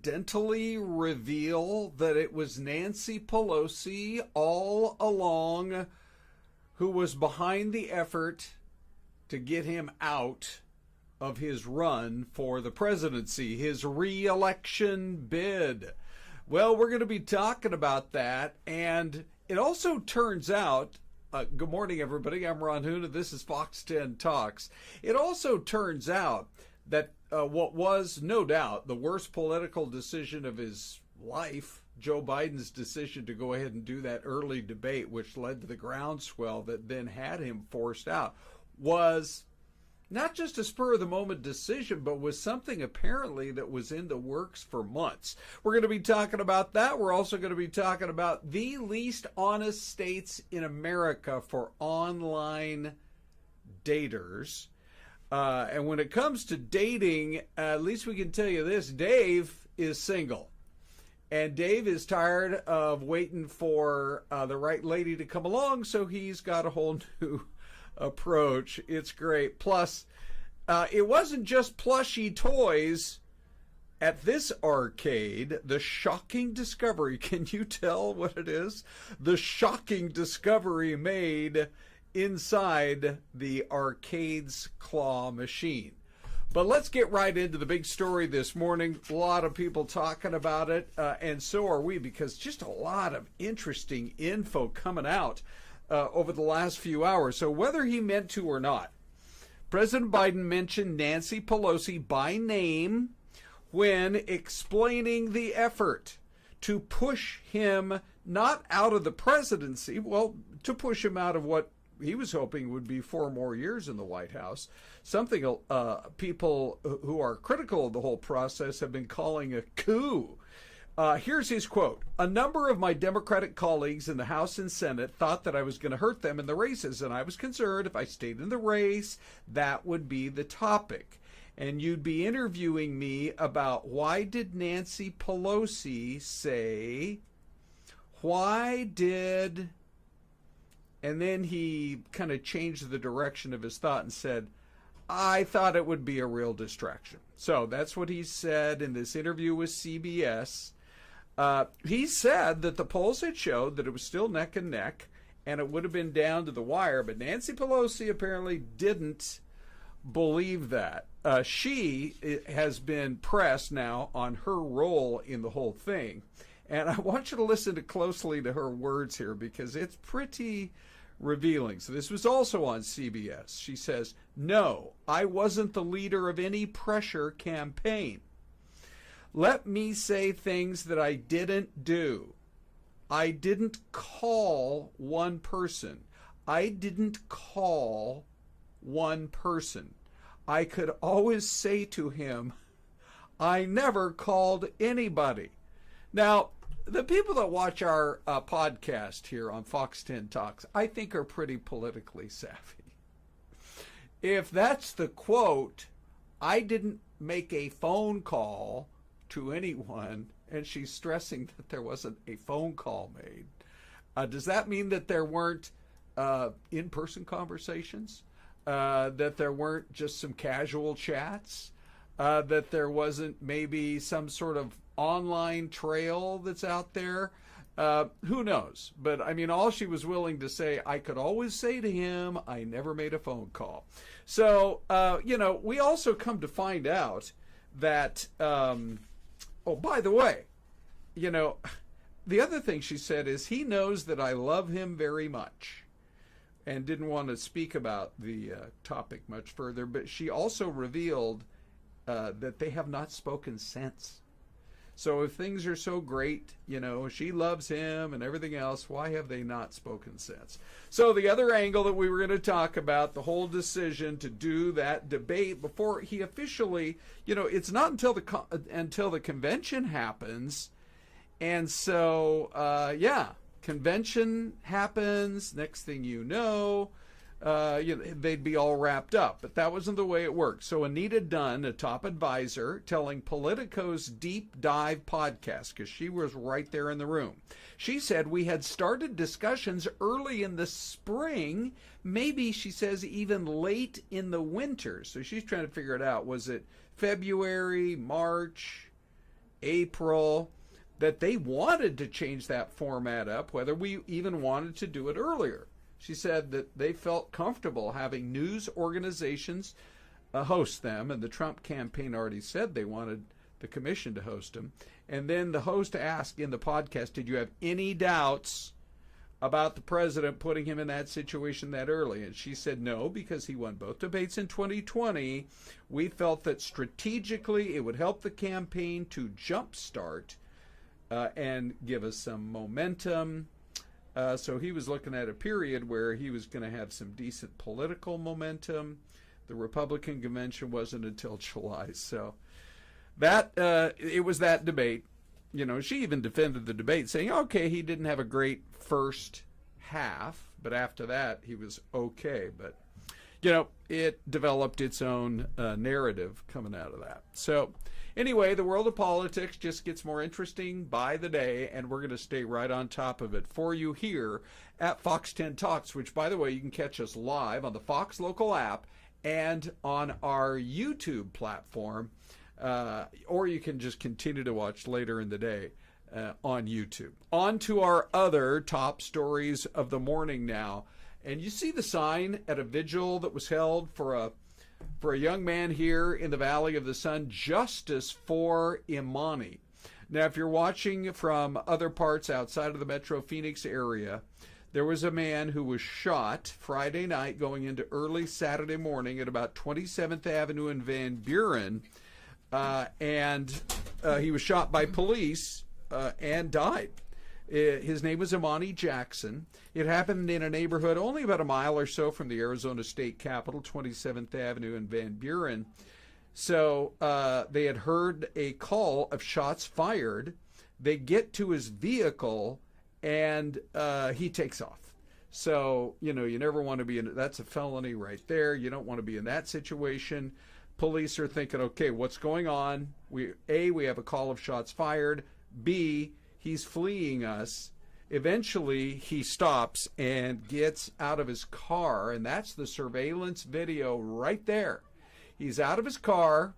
accidentally reveal that it was Nancy Pelosi all along who was behind the effort to get him out of his run for the presidency, his re-election bid? Well, we're going to be talking about that. And it also turns out, good morning, everybody. I'm Ron Hoon, and this is Fox 10 Talks. It also turns out that what was, no doubt, the worst political decision of his life, Joe Biden's decision to go ahead and do that early debate, which led to the groundswell that then had him forced out, was not just a spur-of-the-moment decision, but was something apparently that was in the works for months. We're going to be talking about that. We're also going to be talking about the least honest states in America for online daters. And when it comes to dating, at least we can tell you this, Dave is single. And Dave is tired of waiting for the right lady to come along, so he's got a whole new approach. It's great. Plus, it wasn't just plushy toys at this arcade. The shocking discovery, can you tell what it is? The shocking discovery made inside the arcade's claw machine. But let's get right into the big story this morning. A lot of people talking about it, and so are we, because just a lot of interesting info coming out over the last few hours. So whether he meant to or not, President Biden mentioned Nancy Pelosi by name when explaining the effort to push him not out of the presidency, well, to push him out of what he was hoping would be 4 more years in the White House, something people who are critical of the whole process have been calling a coup. Here's his quote. "A number of my Democratic colleagues in the House and Senate thought that I was going to hurt them in the races, and I was concerned if I stayed in the race, that would be the topic. And you'd be interviewing me about why did Nancy Pelosi say, why did..." And then he kind of changed the direction of his thought and said, "I thought it would be a real distraction." So that's what he said in this interview with CBS. He said that the polls had showed that it was still neck and neck and it would have been down to the wire, but Nancy Pelosi apparently didn't believe that. She has been pressed now on her role in the whole thing. And I want you to listen closely to her words here because it's pretty revealing. So this was also on CBS. She says, "No, I wasn't the leader of any pressure campaign. Let me say things that I didn't do. I didn't call one person. I didn't call one person. I could always say to him, I never called anybody." Now, the people that watch our podcast here on Fox 10 Talks, I think are pretty politically savvy. If that's the quote, "I didn't make a phone call to anyone," and she's stressing that there wasn't a phone call made, does that mean that there weren't in-person conversations? That there weren't just some casual chats? That there wasn't maybe some sort of online trail that's out there? Who knows? But I mean, all she was willing to say, "I could always say to him, I never made a phone call." So, we also come to find out that, oh, by the way, the other thing she said is, "He knows that I love him very much," and didn't want to speak about the topic much further. But she also revealed that they have not spoken since. So if things are so great, she loves him and everything else, why have they not spoken since? So the other angle that we were going to talk about, the whole decision to do that debate before he officially, it's not until the convention happens. And so, convention happens. Next thing you know, they'd be all wrapped up. But that wasn't the way it worked. So Anita Dunn, a top advisor, telling Politico's Deep Dive podcast, because she was right there in the room, she said, "We had started discussions early in the spring, maybe," she says, "even late in the winter." So she's trying to figure it out. Was it February, March, April, that they wanted to change that format up, whether we even wanted to do it earlier. She said that they felt comfortable having news organizations host them, and the Trump campaign already said they wanted the commission to host them. And then the host asked in the podcast, did you have any doubts about the president putting him in that situation that early? And she said no, because he won both debates in 2020. We felt that strategically it would help the campaign to jumpstart and give us some momentum. So he was looking at a period where he was going to have some decent political momentum. The Republican convention wasn't until July. So that it was that debate. You know, she even defended the debate, saying, okay, he didn't have a great first half, but after that he was okay. But, you know, it developed its own narrative coming out of that. So anyway, the world of politics just gets more interesting by the day, and we're going to stay right on top of it for you here at Fox 10 Talks, which, by the way, you can catch us live on the Fox local app and on our YouTube platform, or you can just continue to watch later in the day on YouTube. On to our other top stories of the morning now. And you see the sign at a vigil that was held for a young man here in the Valley of the Sun, Justice for Imani. Now, if you're watching from other parts outside of the Metro Phoenix area, there was a man who was shot Friday night going into early Saturday morning at about 27th Avenue in Van Buren, and he was shot by police and died. His name was Imani Jackson. It happened in a neighborhood only about a mile or so from the Arizona State Capitol, 27th Avenue in Van Buren. So they had heard a call of shots fired. They get to his vehicle, and he takes off. So, you know, you never want to be in, that's a felony right there. You don't want to be in that situation. Police are thinking, okay, what's going on? We have a call of shots fired. B, he's fleeing us. Eventually, he stops and gets out of his car, and that's the surveillance video right there. He's out of his car.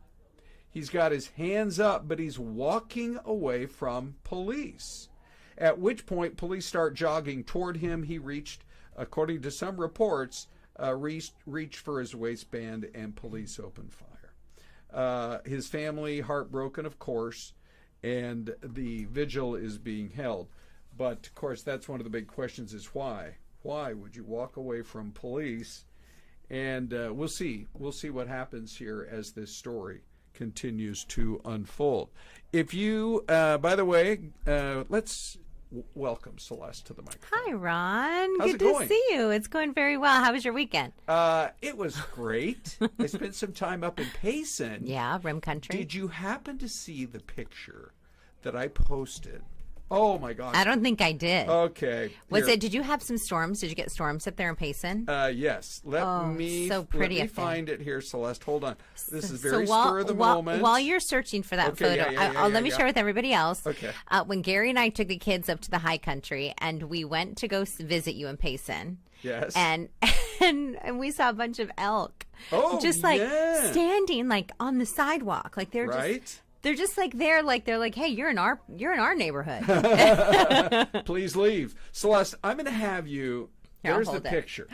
He's got his hands up, but he's walking away from police, at which point police start jogging toward him. He reached, according to some reports, reached for his waistband, and police opened fire. His family, heartbroken, of course, and the vigil is being held. But, of course, that's one of the big questions is why? Why would you walk away from police? And we'll see. We'll see what happens here as this story continues to unfold. If you, by the way, let's welcome Celeste to the microphone. Hi, Ron. How's Good it going? to see you. It's going very well. How was your weekend? It was great. I spent some time up in Payson. Yeah, Rim Country. Did you happen to see the picture that I posted? Oh, my gosh. I don't think I did. Okay. Did you have some storms? Did you get storms up there in Payson? Yes. Let me find it here, Celeste. Hold on. This is very spur of the moment. While you're searching for that photo, let me share with everybody else. Okay. When Gary and I took the kids up to the high country, and we went to go visit you in Payson. Yes. And we saw a bunch of elk. Oh, just like standing like on the sidewalk. Like they're just they're just like they're like hey, you're in our neighborhood. Please leave. Celeste, I'm going to have you. There's the picture.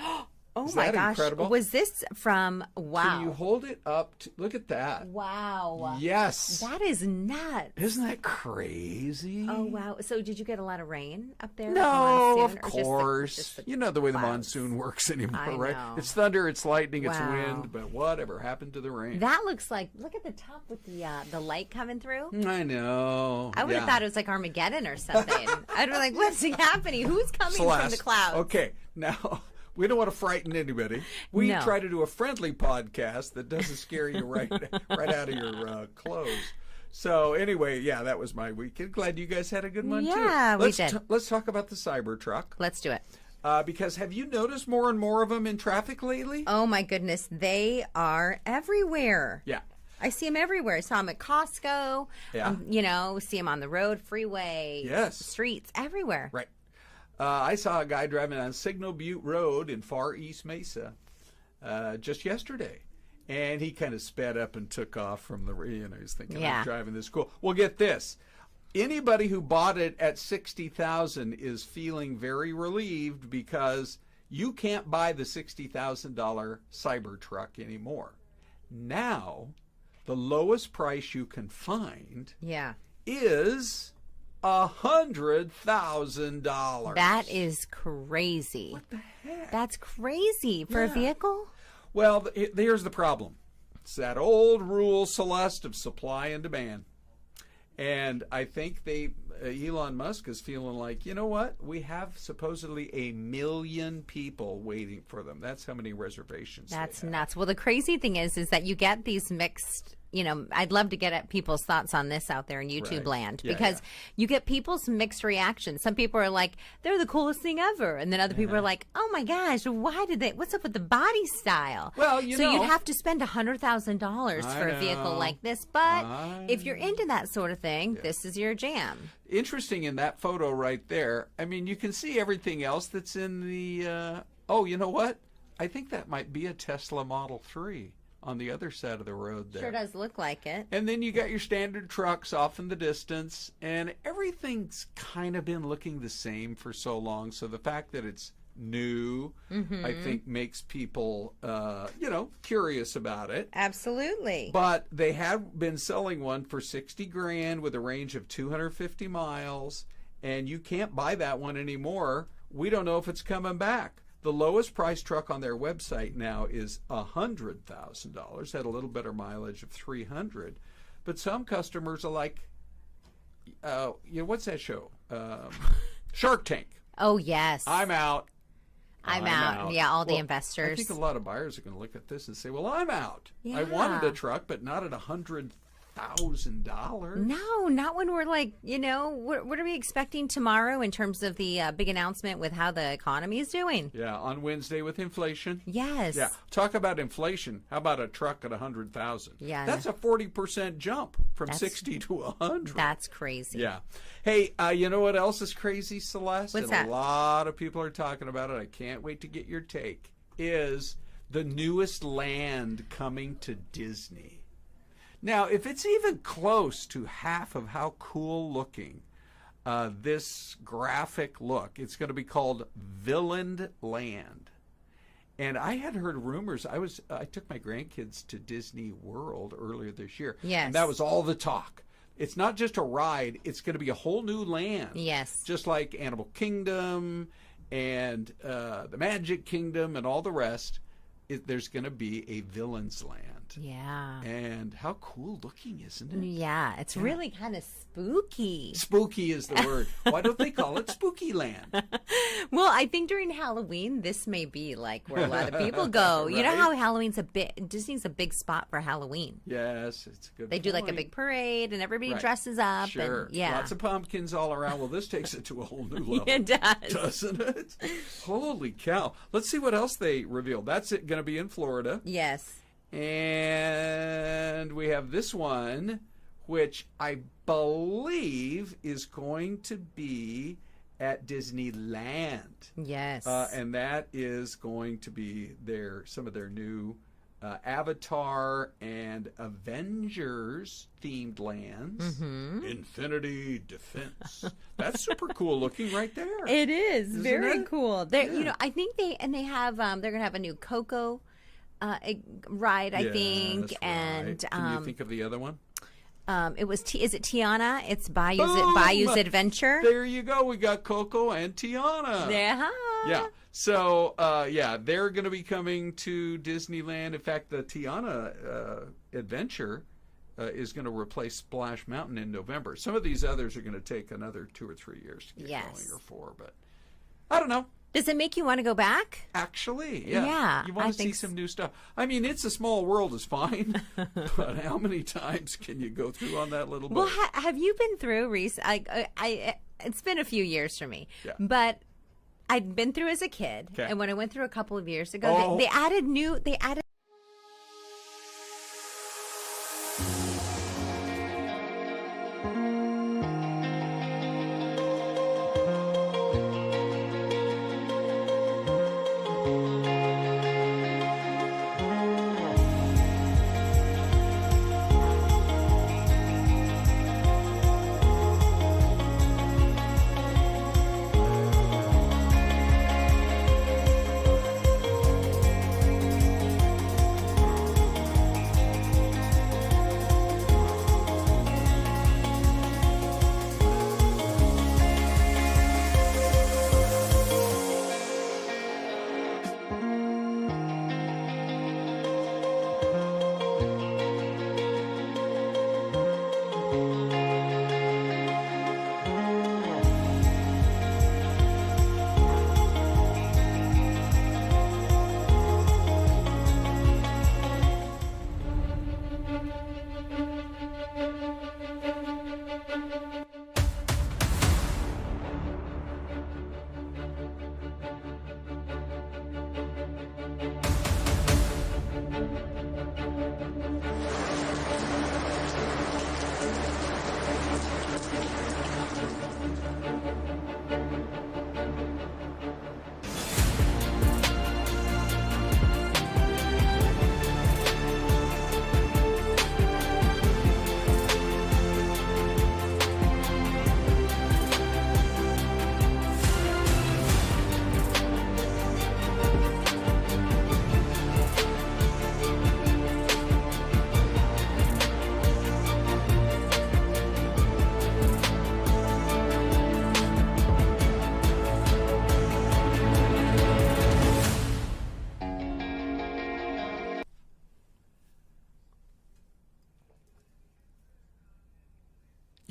Oh my gosh. Incredible? Was this from Can you hold it up? Look at that. Wow. Yes. That is nuts. Isn't that crazy? Oh, wow. So did you get a lot of rain up there? No, of course. Just you know the way the monsoon works anymore, right? It's thunder, it's lightning, it's wind, but whatever happened to the rain? That looks like, look at the top with the light coming through. I know. I would have thought it was like Armageddon or something. I'd be like, what's happening? Who's coming from the clouds? Okay, now... We don't want to frighten anybody. We try to do a friendly podcast that doesn't scare you right out of your clothes. So anyway, yeah, that was my weekend. Glad you guys had a good one too. Yeah, we did. Let's talk about the Cybertruck. Let's do it. Because have you noticed more and more of them in traffic lately? Oh my goodness, they are everywhere. Yeah. I see them everywhere. I saw them at Costco. Yeah. See them on the road, freeway, streets, everywhere. Right. I saw a guy driving on Signal Butte Road in far East Mesa just yesterday. And he kind of sped up and took off from the, he's thinking, Yeah. I'm driving this cool. Well, get this. Anybody who bought it at $60,000 is feeling very relieved because you can't buy the $60,000 Cybertruck anymore. Now, the lowest price you can find is $100,000. That is crazy. What the heck? That's crazy for a vehicle? Well, here's the problem. It's that old rule, Celeste, of supply and demand. And I think Elon Musk is feeling like, you know what? We have supposedly 1 million people waiting for them. That's how many reservations. That's nuts. Well, the crazy thing is that you get these mixed, I'd love to get at people's thoughts on this out there in YouTube land, because you get people's mixed reactions. Some people are like, they're the coolest thing ever. And then other people are like, oh my gosh, what's up with the body style? Well, so you'd have to spend $100,000 for a vehicle like this. But if you're into that sort of thing, this is your jam. Interesting in that photo right there. I mean, you can see everything else that's in the, you know what? I think that might be a Tesla Model 3. On the other side of the road there. Sure does look like it. And then you got your standard trucks off in the distance, and everything's kind of been looking the same for so long. So the fact that it's new, I think, makes people, curious about it. Absolutely. But they have been selling one for $60,000 with a range of 250 miles, and you can't buy that one anymore. We don't know if it's coming back. The lowest price truck on their website now is $100,000. Had a little better mileage of $300,000, but some customers are like, what's that show? Shark Tank. Oh yes. I'm out. I'm out. Yeah, all the investors. I think a lot of buyers are going to look at this and say, "Well, I'm out. Yeah. I wanted a truck, but not at $100,000." No, not when we're like, what are we expecting tomorrow in terms of the big announcement with how the economy is doing? Yeah, on Wednesday with inflation. Yes. Yeah, talk about inflation. How about a truck at $100,000? Yeah, that's a 40% jump from 60 to 100. That's crazy. Yeah. Hey, you know what else is crazy, Celeste? What's and that? A lot of people are talking about it. I can't wait to get your take. Is the newest land coming to Disney? Now, if it's even close to half of how cool looking this graphic look, it's going to be called Villain Land. And I had heard rumors. I took my grandkids to Disney World earlier this year. Yes. And that was all the talk. It's not just a ride. It's going to be a whole new land. Yes. Just like Animal Kingdom and the Magic Kingdom and all the rest. There's going to be a Villain's Land. Yeah. And how cool looking, isn't it? Yeah, it's really kind of spooky. Spooky is the word. Why don't they call it Spooky Land? Well, I think during Halloween, this may be like where a lot of people go. Right? You know how Disney's a big spot for Halloween. Yes, it's a good They do like a big parade and everybody dresses up. Sure. And, yeah. Lots of pumpkins all around. Well, this takes it to a whole new level. It does. Doesn't it? Holy cow. Let's see what else they revealed. That's it going to be in Florida. Yes. And we have this one, which I believe is going to be at Disneyland. Yes. And that is going to be some of their new Avatar and Avengers themed lands. Infinity Defense. That's super cool looking right there. It is. Isn't Very it? cool. I think they have they're going to have a new Coco ride, I think. Right. And can you think of the other one? Is it Tiana? It's Bayou's Adventure. There you go. We got Coco and Tiana. Yeah. So, they're going to be coming to Disneyland. In fact, the Tiana Adventure is going to replace Splash Mountain in November. Some of these others are going to take another 2 or 3 years to get going, or 4, but I don't know. Does it make you want to go back? Actually, yeah. Yeah, You want to see some new stuff. I mean, It's a Small World is fine, but how many times can you go through on that little boat? Well, have you been through it's been a few years for me, but I'd been through as a kid, and when I went through a couple of years ago, they added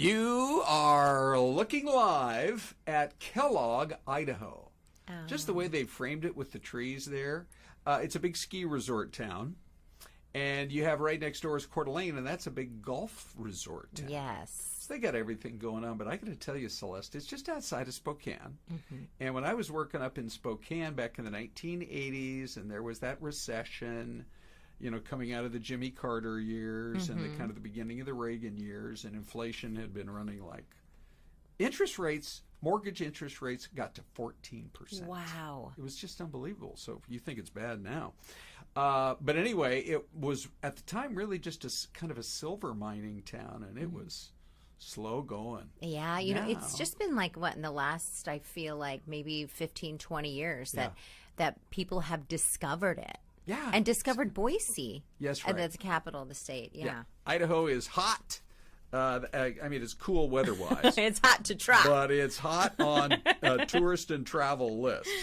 You are looking live at Kellogg, Idaho. Oh. Just the way they framed it with the trees there. It's a big ski resort town. And you have right next door is Coeur d'Alene, and that's a big golf resort town. Yes. So they got everything going on. But I got to tell you, Celeste, it's just outside of Spokane. And when I was working up in Spokane back in the 1980s, and there was that recession, you know, coming out of the Jimmy Carter years and the kind of the beginning of the Reagan years, and inflation had been running like interest rates, mortgage interest rates got to 14%. Wow. It was just unbelievable. So you think it's bad now. But anyway, it was at the time really just a kind of a silver mining town, and it was slow going. Yeah, you know, it's just been like what in the last, I feel like maybe 15, 20 years that people have discovered it. Yeah. And discovered Boise. Yes, right. And that's the capital of the state. Yeah. Idaho is hot. I mean, it's cool weather-wise. It's hot to try. But it's hot on tourist and travel lists.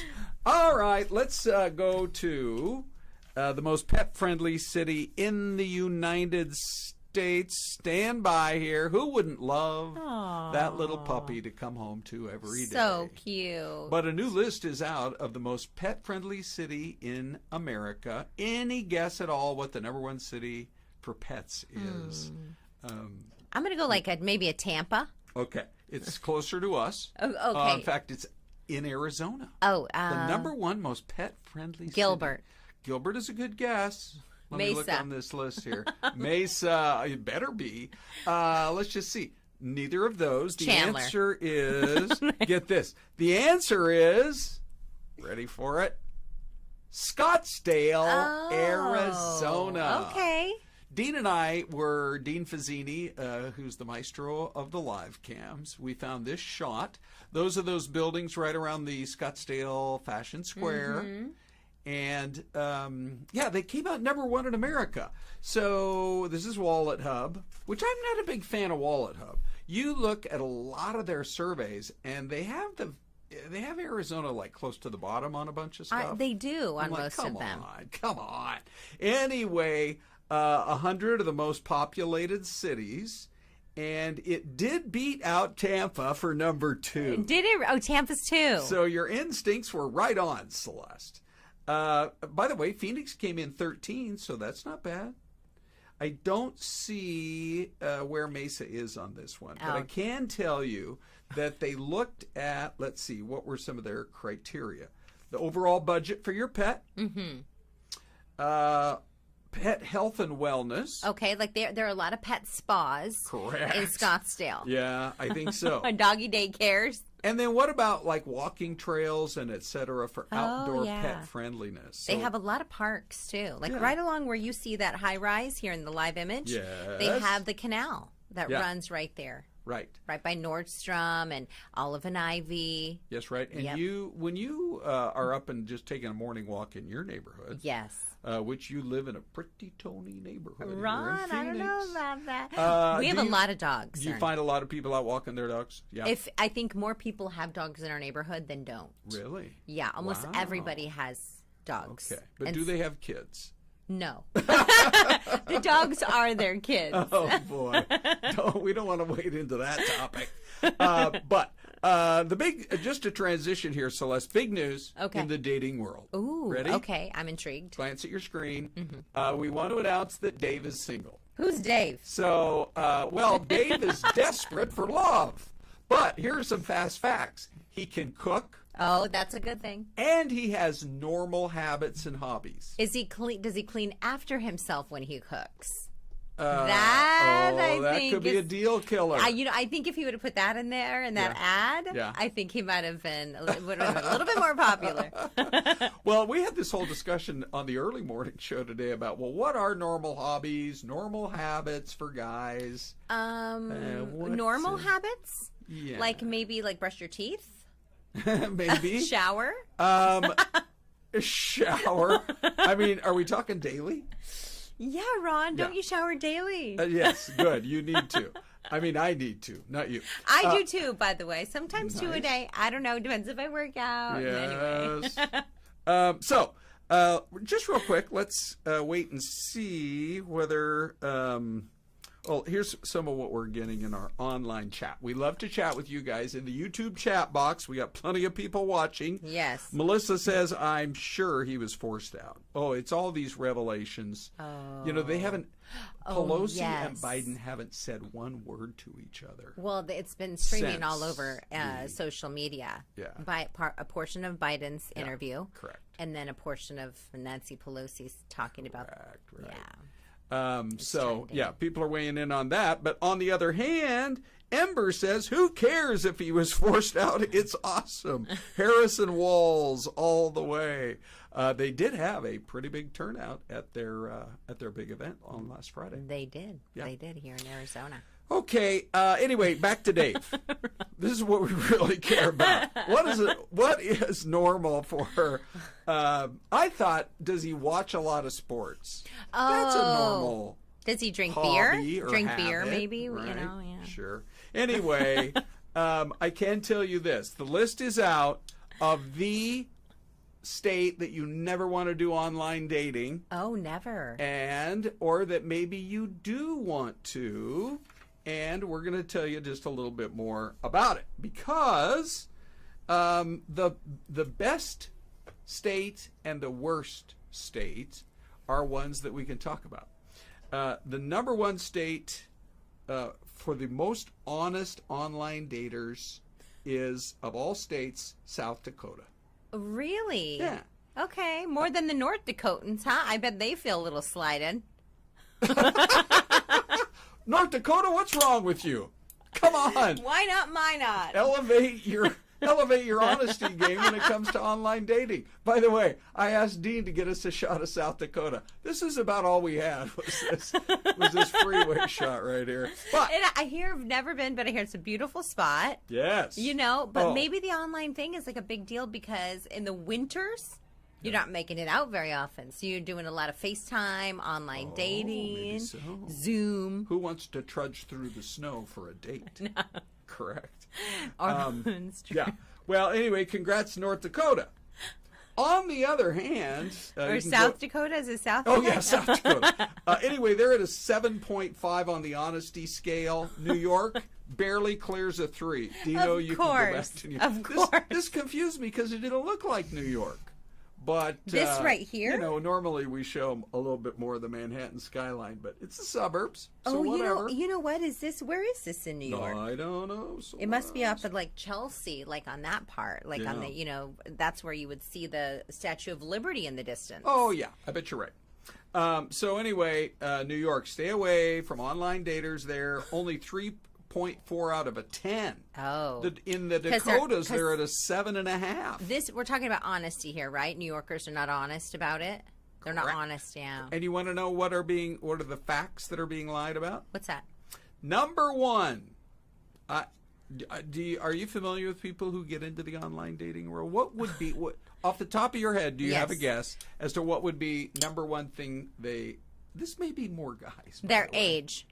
All right, let's go to the most pet-friendly city in the United States. Stand by here. Who wouldn't love that little puppy to come home to every day? So cute. But a new list is out of the most pet-friendly city in America. Any guess at all what the #1 city for pets is? I'm going to go like maybe a Tampa. Okay. It's closer to us. Oh, okay. In fact, it's in Arizona. Oh, the #1 most pet-friendly city. Gilbert. Gilbert is a good guess. Let me look Mesa. on this list here. Mesa, it better be. Let's just see. Neither of those. The Chandler. answer is, get this. The answer is, ready for it? Scottsdale, Arizona. Okay. Dean and I were, Dean Fazzini, who's the maestro of the live cams. We found this shot. Those are those buildings right around the Scottsdale Fashion Square. And, yeah, they came out #1 in America. So this is Wallet Hub, which I'm not a big fan of Wallet Hub. You look at a lot of their surveys, and they have Arizona like close to the bottom on a bunch of stuff. They do on I'm like, most of them. Come on. Anyway, 100 of the most populated cities. And it did beat out Tampa for #2. Did it? Oh, Tampa's too. So your instincts were right on, Celeste. By the way, Phoenix came in 13, so that's not bad. I don't see where Mesa is on this one, but I can tell you that they looked at, let's see, what were some of their criteria? The overall budget for your pet, pet health and wellness. Okay, like there are a lot of pet spas Correct. in Scottsdale. Yeah, I think so. Doggy daycares. And then what about like walking trails and et cetera for outdoor pet friendliness? So, they have a lot of parks too. Like right along where you see that high rise here in the live image, they have the canal that runs right there. Right. Right by Nordstrom and Olive and Ivy. Yes, right. And when you are up and just taking a morning walk in your neighborhood. Yes. Which you live in a pretty Tony neighborhood. Ron, I don't know about that. We have a lot of dogs. Do you find a lot of people out walking their dogs? Yeah. I think more people have dogs in our neighborhood than don't. Really? Yeah, almost everybody has dogs. Okay. But do they have kids? No. The dogs are their kids. Oh, boy. We don't want to wade into that topic. But the big, just a transition here, Celeste, big news in the dating world. Ooh. Ready? Okay, I'm intrigued. Glance at your screen. We want to announce that Dave is single. Who's Dave? So, Dave is desperate for love. But here are some fast facts. He can cook. Oh, that's a good thing. And he has normal habits and hobbies. Is he clean? Does he clean after himself when he cooks? That could be a deal killer. I think if he would have put that in there in that ad, I think he might have been a little bit more popular. Well, we had this whole discussion on the early morning show today about, what are normal hobbies, normal habits for guys? Normal habits? Yeah. Like maybe brush your teeth? Maybe. Shower? Shower. I mean, are we talking daily? Yeah, Ron, don't you shower daily? Yes, good. You need to. I mean, I need to, not you. I do too, by the way. Sometimes 2 a day. I don't know. Depends if I work out. Yes. Anyway. Just real quick, let's wait and see whether Well, here's some of what we're getting in our online chat. We love to chat with you guys in the YouTube chat box. We got plenty of people watching. Yes. Melissa says, I'm sure he was forced out. Oh, it's all these revelations. Oh. You know, they haven't, Pelosi yes. and Biden haven't said one word to each other. Well, it's been streaming Since all over social media. Yeah. By a portion of Biden's interview. Correct. And then a portion of Nancy Pelosi's talking about. Right. Yeah. So, yeah, people are weighing in on that. But on the other hand, Ember says, who cares if he was forced out? It's awesome. Harrison Walls all the way. They did have a pretty big turnout at their big event on last Friday. They did. Yeah. They did here in Arizona. Okay. Anyway, back to Dave. This is what we really care about. What is normal for her? I thought, does he watch a lot I That's a normal. Does he drink beer? Beer, maybe. Right? You know, yeah. Sure. Anyway, I can tell you this: the list is out of the state that you never want to do online dating. Oh, never. Or that maybe you do want to. And we're going to tell you just a little bit more about it, because the best state and the worst state are ones that we can talk about. The number one state for the most honest online daters is, of all states, South Dakota. Really? Yeah. Okay, more than the North Dakotans, huh? I bet they feel a little slighted. North Dakota, what's wrong with you? Come on. Why not? My not. Elevate your honesty game when it comes to online dating. By the way, I asked Dean to get us a shot of South Dakota. This is about all we had was this freeway shot right here. But and I hear I've never been, but I hear it's a beautiful spot. Yes. You know, but maybe the online thing is like a big deal because in the winters, you're not making it out very often. So you're doing a lot of FaceTime, online dating, so. Zoom. Who wants to trudge through the snow for a date? No. Correct. Yeah. Well, anyway, congrats, North Dakota. On the other hand... or South Dakota? Is it South Dakota? Oh, yeah, South Dakota. Anyway, they're at a 7.5 on the honesty scale. New York barely clears a 3. Dino, you can go back to New York. Of course. This confused me because it didn't look like New York. But this right here, you know, normally we show a little bit more of the Manhattan skyline, but it's the suburbs. So whatever. You know what is this? Where is this in New York? I don't know. It must be up at like Chelsea, like on that part, like on the, you know, that's where you would see the Statue of Liberty in the distance. Oh yeah, I bet you're right. So anyway, New York, stay away from online daters there. Only 3.4 out of a 10. Oh. In the Dakotas, they're at a 7.5. We're talking about honesty here, right? New Yorkers are not honest about it. They're not honest, yeah. And you want to know what are the facts that are being lied about? What's that? Number one, are you familiar with people who get into the online dating world? What would be, off the top of your head, do you have a guess as to what would be number one thing this may be more guys. Their age.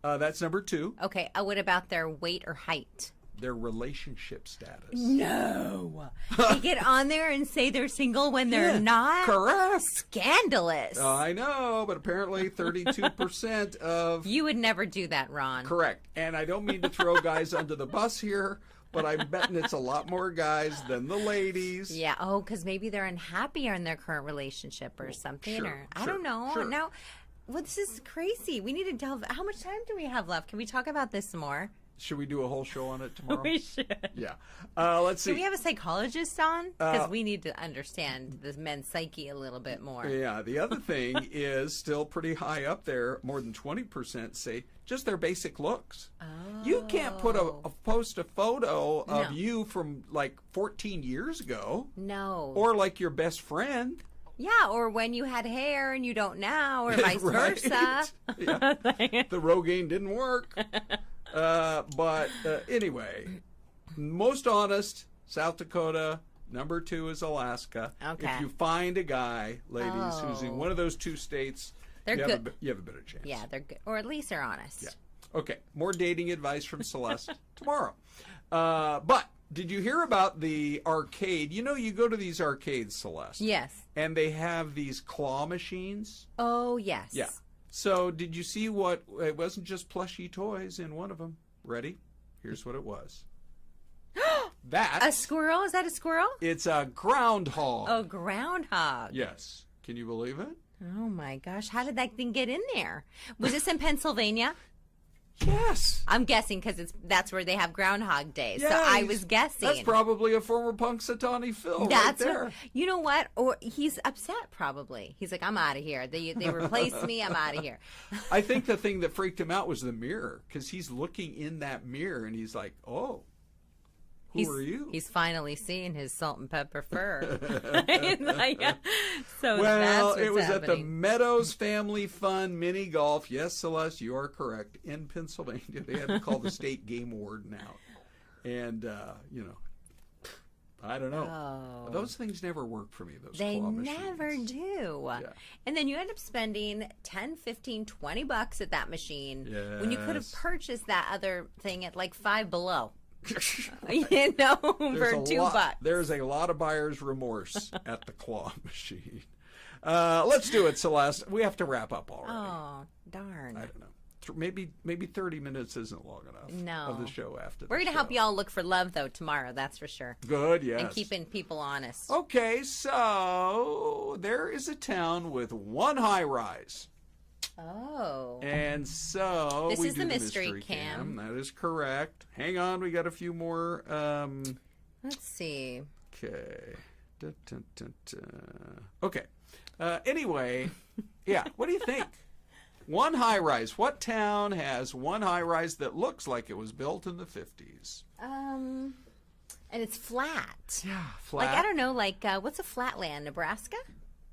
That's number 2. Okay, what about their weight or height? Their relationship status. No. They get on there and say they're single when they're not? Correct. Scandalous. I know, but apparently 32% of... You would never do that, Ron. Correct. And I don't mean to throw guys under the bus here, but I'm betting it's a lot more guys than the ladies. Yeah, because maybe they're unhappy in their current relationship or something. I don't know. Sure. Now... Well, this is crazy. We need to delve. How much time do we have left? Can we talk about this some more? Should we do a whole show on it tomorrow? We should. Yeah. Let's see. Can we have a psychologist on? Because we need to understand the men's psyche a little bit more. Yeah. The other thing is still pretty high up there. More than 20% say just their basic looks. Oh. You can't post a photo of you from like 14 years ago. No. Or like your best friend. Yeah, or when you had hair and you don't now, or vice versa. Yeah. The Rogaine didn't work. But anyway, most honest, South Dakota. Number 2 is Alaska. Okay. If you find a guy, ladies, who's in one of those 2 states, they're good. You have a better chance. Yeah, they're good. Or at least they're honest. Yeah. Okay. More dating advice from Celeste tomorrow. But did you hear about the arcade? You know, you go to these arcades, Celeste. Yes. And they have these claw machines. Oh, yes. Yeah. So did you see what? It wasn't just plushy toys in one of them. Ready? Here's what it was. That a squirrel? Is that a squirrel? It's a groundhog. Oh, groundhog. Yes. Can you believe it? Oh my gosh! How did that thing get in there? Was this in Pennsylvania? Yes. I'm guessing because that's where they have Groundhog Day. Yeah, so I was guessing. That's probably a former Punxsutawney Phil right there. You know what? Or he's upset probably. He's like, I'm out of here. They replaced me. I'm out of here. I think the thing that freaked him out was the mirror because he's looking in that mirror and he's like, oh. Who are you? He's finally seeing his salt and pepper fur. So well, that's it was happening. at the Meadows Family Fun Mini Golf. Yes, Celeste, you are correct. In Pennsylvania, they had to call the state game warden out. And, I don't know. Oh. Those things never work for me, those They claw machines. never do. Yeah. And then you end up spending $10, $15, $20 at that machine when you could have purchased that other thing at like $5 below. For $2. There's a lot of buyer's remorse at the claw machine. Let's do it, Celeste. We have to wrap up already. Oh, darn. I don't know. Maybe 30 minutes isn't long enough of the show after We're going to help you all look for love, though, tomorrow. That's for sure. Good, yes. And keeping people honest. Okay, so there is a town with one high-rise. Oh. And so this we is do the mystery cam. That is correct. Hang on, we got a few more. Let's see. Okay. Dun, dun, dun, dun. Okay. Anyway, yeah. What do you think? One high rise. What town has one high rise that looks like it was built in the 50s? And it's flat. Yeah, flat. Like I don't know. Like what's a flatland? Nebraska?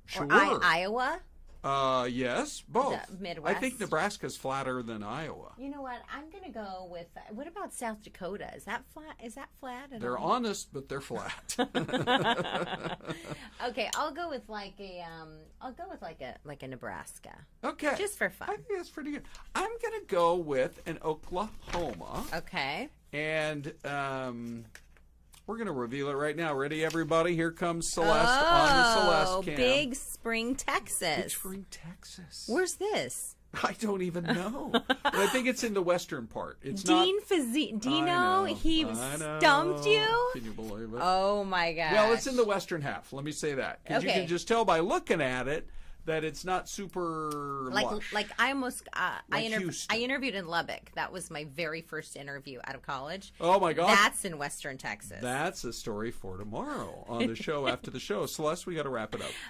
Sure. Or Iowa? Yes, both. The Midwest. I think Nebraska's flatter than Iowa. You know what? I'm gonna go with. What about South Dakota? Is that flat? Is that flat? They're honest, but they're flat. Okay, I'll go with like a. I'll go with like a Nebraska. Okay. Just for fun. I think that's pretty good. I'm gonna go with an Oklahoma. Okay. And we're going to reveal it right now. Ready, everybody? Here comes Celeste on the Celeste cam. Big Spring, Texas. Big Spring, Texas. Where's this? I don't even know. But I think it's in the western part. It's Dean not... Fazino, he stumped you? Can you believe it? Oh, my gosh. Well, it's in the western half. Let me say that. Because you Okay. can just tell by looking at it that it's not super lush. Like I almost I Houston. interviewed in Lubbock. That was my very first interview out of college. Oh my God. That's in Western Texas. That's a story for tomorrow on the show after the show. Celeste, we got to wrap it up.